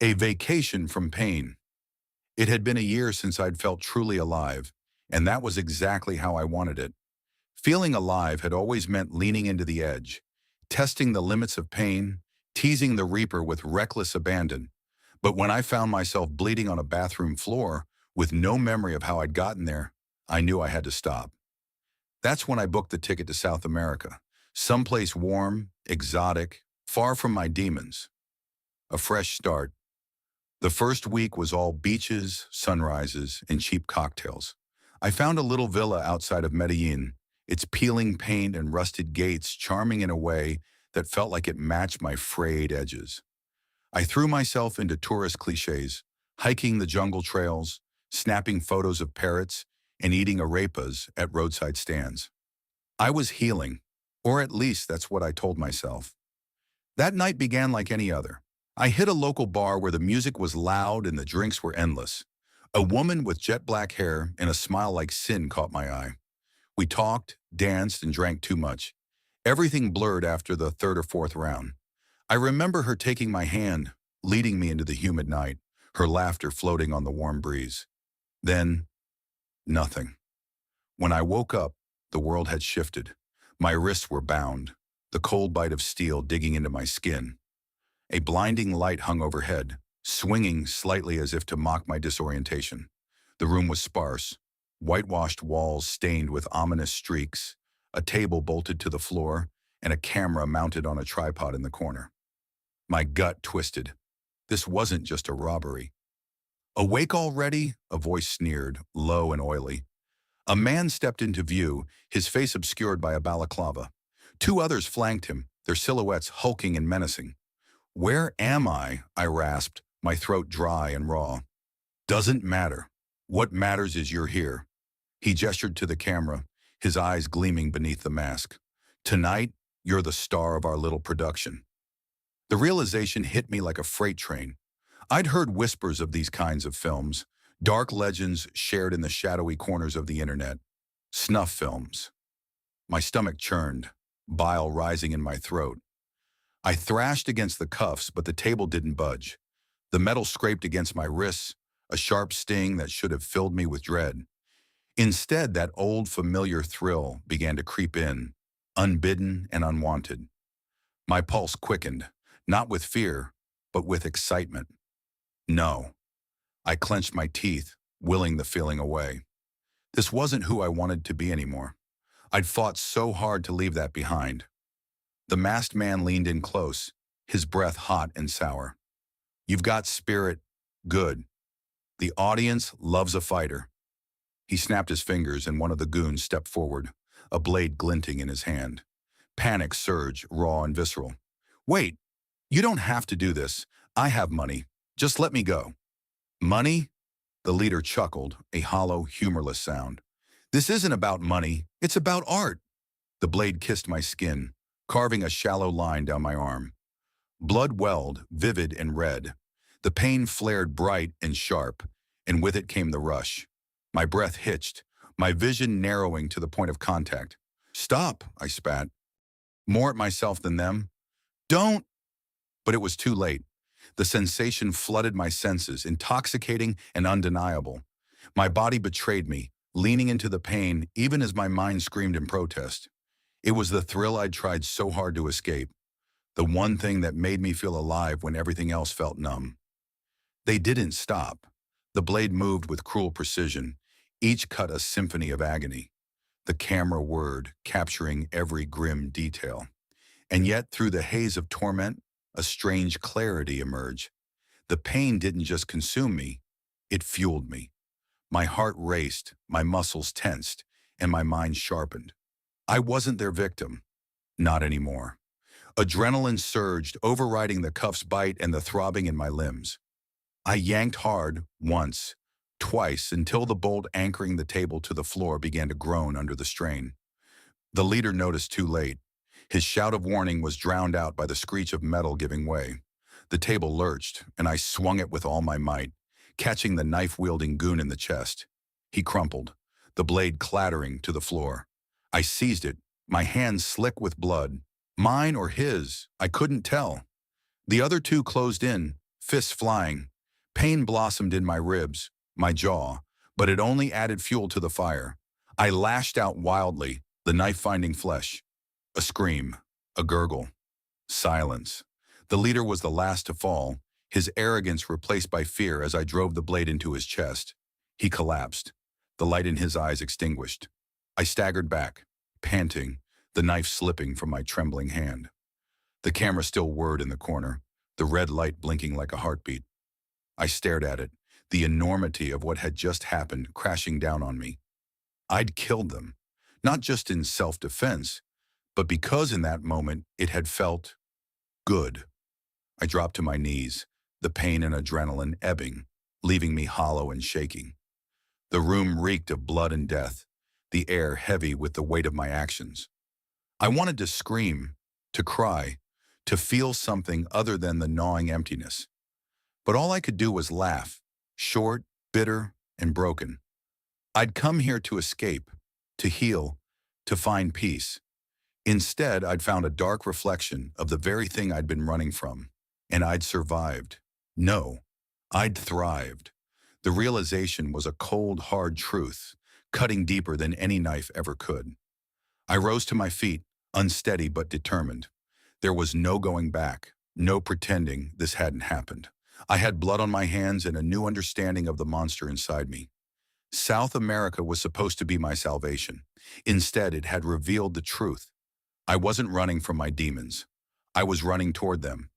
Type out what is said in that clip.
A vacation from pain. It had been a year since I'd felt truly alive, and that was exactly how I wanted it. Feeling alive had always meant leaning into the edge, testing the limits of pain, teasing the reaper with reckless abandon. But when I found myself bleeding on a bathroom floor with no memory of how I'd gotten there, I knew I had to stop. That's when I booked the ticket to South America, someplace warm, exotic, far from my demons. A fresh start. The first week was all beaches, sunrises, and cheap cocktails. I found a little villa outside of Medellin, its peeling paint and rusted gates charming in a way that felt like it matched my frayed edges. I threw myself into tourist cliches, hiking the jungle trails, snapping photos of parrots, and eating arepas at roadside stands. I was healing, or at least that's what I told myself. That night began like any other. I hit a local bar where the music was loud and the drinks were endless. A woman with jet black hair and a smile like sin caught my eye. We talked, danced, and drank too much. Everything blurred after the third or fourth round. I remember her taking my hand, leading me into the humid night, her laughter floating on the warm breeze. Then, nothing. When I woke up, the world had shifted. My wrists were bound, the cold bite of steel digging into my skin. A blinding light hung overhead, swinging slightly as if to mock my disorientation. The room was sparse, whitewashed walls stained with ominous streaks, a table bolted to the floor, and a camera mounted on a tripod in the corner. My gut twisted. This wasn't just a robbery. "Awake already?" a voice sneered, low and oily. A man stepped into view, his face obscured by a balaclava. Two others flanked him, their silhouettes hulking and menacing. "Where am I?" I rasped, my throat dry and raw. "Doesn't matter. What matters is you're here." He gestured to the camera, his eyes gleaming beneath the mask. "Tonight, you're the star of our little production." The realization hit me like a freight train. I'd heard whispers of these kinds of films, dark legends shared in the shadowy corners of the internet. Snuff films. My stomach churned, bile rising in my throat. I thrashed against the cuffs, but the table didn't budge. The metal scraped against my wrists, a sharp sting that should have filled me with dread. Instead, that old familiar thrill began to creep in, unbidden and unwanted. My pulse quickened, not with fear, but with excitement. No. I clenched my teeth, willing the feeling away. This wasn't who I wanted to be anymore. I'd fought so hard to leave that behind. The masked man leaned in close, his breath hot and sour. "You've got spirit. Good. The audience loves a fighter." He snapped his fingers and one of the goons stepped forward, a blade glinting in his hand. Panic surged, raw and visceral. "Wait, you don't have to do this. I have money. Just let me go." "Money?" The leader chuckled, a hollow, humorless sound. "This isn't about money. It's about art." The blade kissed my skin, carving a shallow line down my arm. Blood welled, vivid and red. The pain flared bright and sharp, and with it came the rush. My breath hitched, my vision narrowing to the point of contact. "Stop," I spat. More at myself than them. "Don't!" But it was too late. The sensation flooded my senses, intoxicating and undeniable. My body betrayed me, leaning into the pain even as my mind screamed in protest. It was the thrill I'd tried so hard to escape, the one thing that made me feel alive when everything else felt numb. They didn't stop. The blade moved with cruel precision, each cut a symphony of agony. The camera whirred, capturing every grim detail. And yet, through the haze of torment, a strange clarity emerged. The pain didn't just consume me, it fueled me. My heart raced, my muscles tensed, and my mind sharpened. I wasn't their victim. Not anymore. Adrenaline surged, overriding the cuff's bite and the throbbing in my limbs. I yanked hard, once, twice, until the bolt anchoring the table to the floor began to groan under the strain. The leader noticed too late. His shout of warning was drowned out by the screech of metal giving way. The table lurched, and I swung it with all my might, catching the knife-wielding goon in the chest. He crumpled, the blade clattering to the floor. I seized it, my hands slick with blood. Mine or his, I couldn't tell. The other two closed in, fists flying. Pain blossomed in my ribs, my jaw, but it only added fuel to the fire. I lashed out wildly, the knife finding flesh. A scream, a gurgle, silence. The leader was the last to fall, his arrogance replaced by fear as I drove the blade into his chest. He collapsed, the light in his eyes extinguished. I staggered back, panting, the knife slipping from my trembling hand. The camera still whirred in the corner, the red light blinking like a heartbeat. I stared at it, the enormity of what had just happened crashing down on me. I'd killed them, not just in self-defense, but because in that moment it had felt good. I dropped to my knees, the pain and adrenaline ebbing, leaving me hollow and shaking. The room reeked of blood and death, the air heavy with the weight of my actions. I wanted to scream, to cry, to feel something other than the gnawing emptiness. But all I could do was laugh, short, bitter, and broken. I'd come here to escape, to heal, to find peace. Instead, I'd found a dark reflection of the very thing I'd been running from. And I'd survived. No, I'd thrived. The realization was a cold, hard truth, cutting deeper than any knife ever could. I rose to my feet, unsteady but determined. There was no going back, no pretending this hadn't happened. I had blood on my hands and a new understanding of the monster inside me. South America was supposed to be my salvation. Instead, it had revealed the truth. I wasn't running from my demons. I was running toward them,